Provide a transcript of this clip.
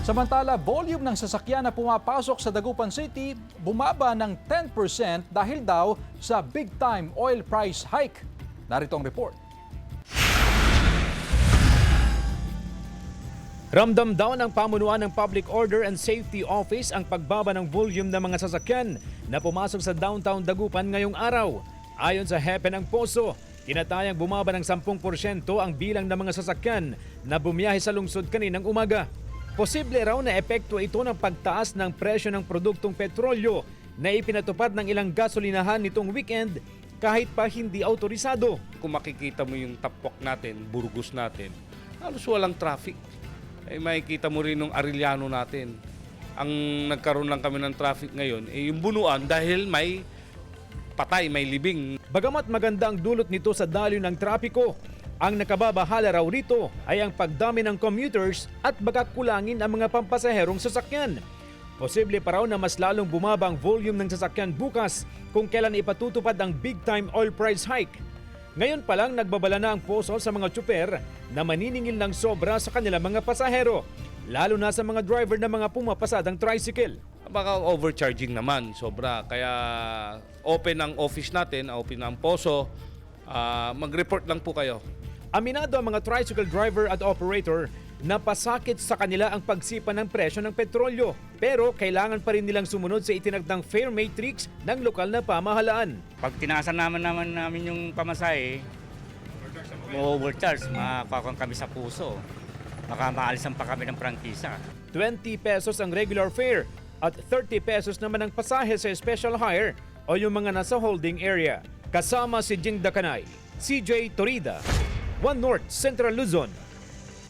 Samantala, volume ng sasakyan na pumapasok sa Dagupan City bumaba ng 10% dahil daw sa big-time oil price hike. Narito ang report. Ramdam daw ng pamunuan ng Public Order and Safety Office ang pagbaba ng volume ng mga sasakyan na pumasok sa downtown Dagupan ngayong araw. Ayon sa hepe ng Poso, tinatayang bumaba ng 10% ang bilang ng mga sasakyan na bumiyahe sa lungsod kaninang umaga. Posible raw na epekto ito ng pagtaas ng presyo ng produktong petrolyo na ipinatupad ng ilang gasolinahan nitong weekend kahit pa hindi autorisado. Kung makikita mo yung tapwak natin, Burgos natin, halos walang traffic. Ay makikita mo rin yung Arellano natin. Ang nagkaroon lang kami ng traffic ngayon, yung bunuan dahil may patay, may libing. Bagamat maganda ang dulot nito sa daloy ng trapiko, ang nakababahala raw rito ay ang pagdami ng commuters at baka kulangin ang mga pampasaherong sasakyan. Posible pa raw na mas lalong bumaba ang volume ng sasakyan bukas kung kailan ipatutupad ang big-time oil price hike. Ngayon pa lang nagbabala na ang Poso sa mga tsuper na maniningil ng sobra sa kanilang mga pasahero, lalo na sa mga driver na mga pumapasadang tricycle. Baka overcharging naman, sobra. Kaya open ang office natin, open ang Poso. Mag-report lang po kayo. Aminado ang mga tricycle driver at operator na pasakit sa kanila ang pagsipa ng presyo ng petrolyo. Pero kailangan pa rin nilang sumunod sa itinagdang fare matrix ng lokal na pamahalaan. Pag tinasan namin yung pamasahe, overcharge, makakakuha kami sa puso. Baka maalisan pa kami ng prangkisa. 20 pesos ang regular fare at 30 pesos naman ang pasahe sa special hire o yung mga nasa holding area. Kasama si Jing Dakanay, CJ Torida, One North Central Luzon.